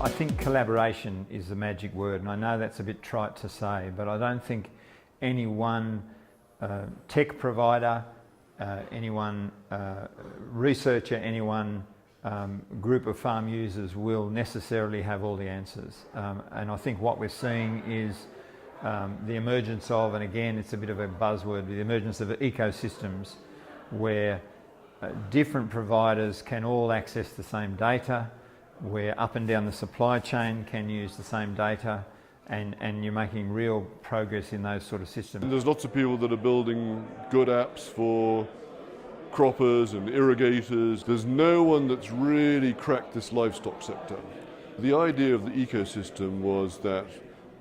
I think collaboration is the magic word, and I know that's a bit trite to say, but I don't think any one tech provider, any one researcher, any one group of farm users will necessarily have all the answers. And I think what we're seeing is the emergence of, and again it's a bit of a buzzword, the emergence of ecosystems where different providers can all access the same data, where up and down the supply chain can use the same data, and you're making real progress in those sort of systems. And there's lots of people that are building good apps for croppers and irrigators. There's no one that's really cracked this livestock sector. The idea of the ecosystem was that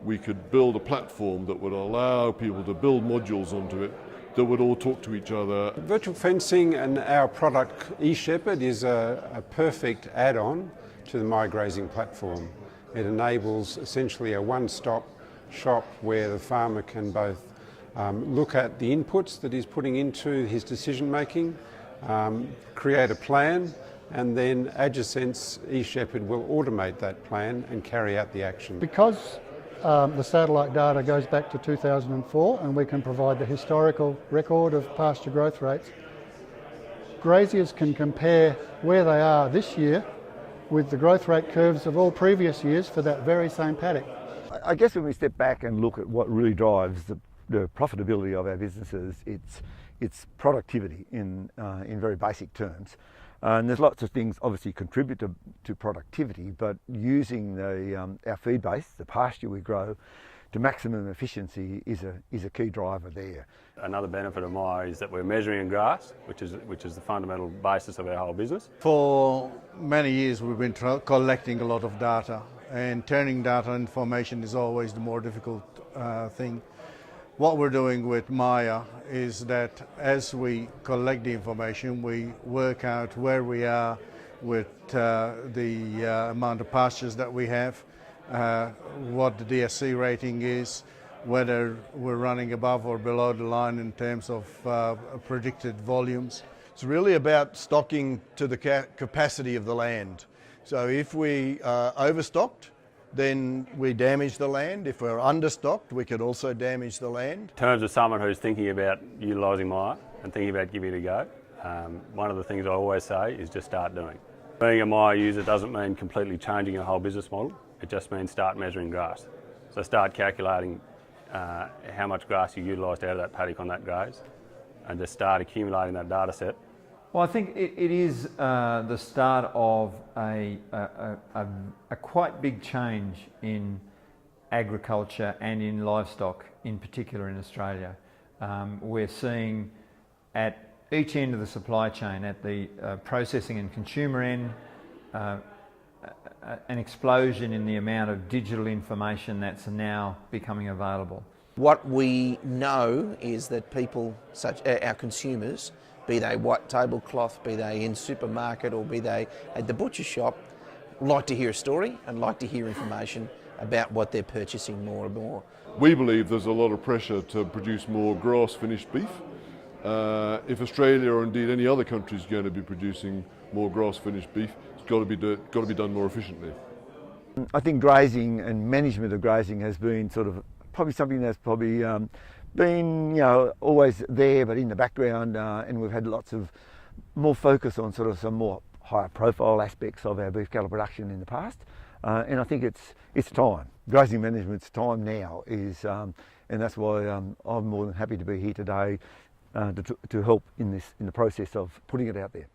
we could build a platform that would allow people to build modules onto it that would all talk to each other. Virtual fencing and our product eShepherd is a perfect add-on to the My Grazing platform. It enables essentially a one-stop shop where the farmer can both look at the inputs that he's putting into his decision making, create a plan, and then Argersens eShepherd will automate that plan and carry out the action. Because the satellite data goes back to 2004 and we can provide the historical record of pasture growth rates, graziers can compare where they are this year with the growth rate curves of all previous years for that very same paddock. I guess when we step back and look at what really drives the profitability of our businesses, it's productivity in very basic terms. And there's lots of things obviously contribute to productivity, but using our feed base, the pasture we grow, to maximum efficiency is a key driver there. Another benefit of Maia is that we're measuring in grass, which is the fundamental basis of our whole business. For many years we've been collecting a lot of data, and turning data information is always the more difficult thing. What we're doing with Maia is that as we collect the information, we work out where we are with the amount of pastures that we have, what the DSC rating is, whether we're running above or below the line in terms of predicted volumes. It's really about stocking to the capacity of the land. So if we are overstocked, then we damage the land. If we're understocked, we could also damage the land. In terms of someone who's thinking about utilising Maia and thinking about giving it a go, one of the things I always say is just start doing. Being a Maia user doesn't mean completely changing your whole business model. It just means start measuring grass. So start calculating how much grass you utilised out of that paddock on that graze, and just start accumulating that data set. Well, I think it is the start of a quite big change in agriculture and in livestock, in particular in Australia. We're seeing at each end of the supply chain, at the processing and consumer end, an explosion in the amount of digital information that's now becoming available. What we know is that people, such our consumers, be they white tablecloth, be they in supermarket or be they at the butcher shop, like to hear a story and like to hear information about what they're purchasing more and more. We believe there's a lot of pressure to produce more grass-finished beef. If Australia or indeed any other country is going to be producing more grass-finished beef, it's got to be done more efficiently. I think grazing and management of grazing has been sort of probably something that's probably been, always there, but in the background, and we've had lots of more focus on sort of some more higher profile aspects of our beef cattle production in the past, and I think it's time. Grazing management's time now is, and that's why I'm more than happy to be here today to help in the process of putting it out there.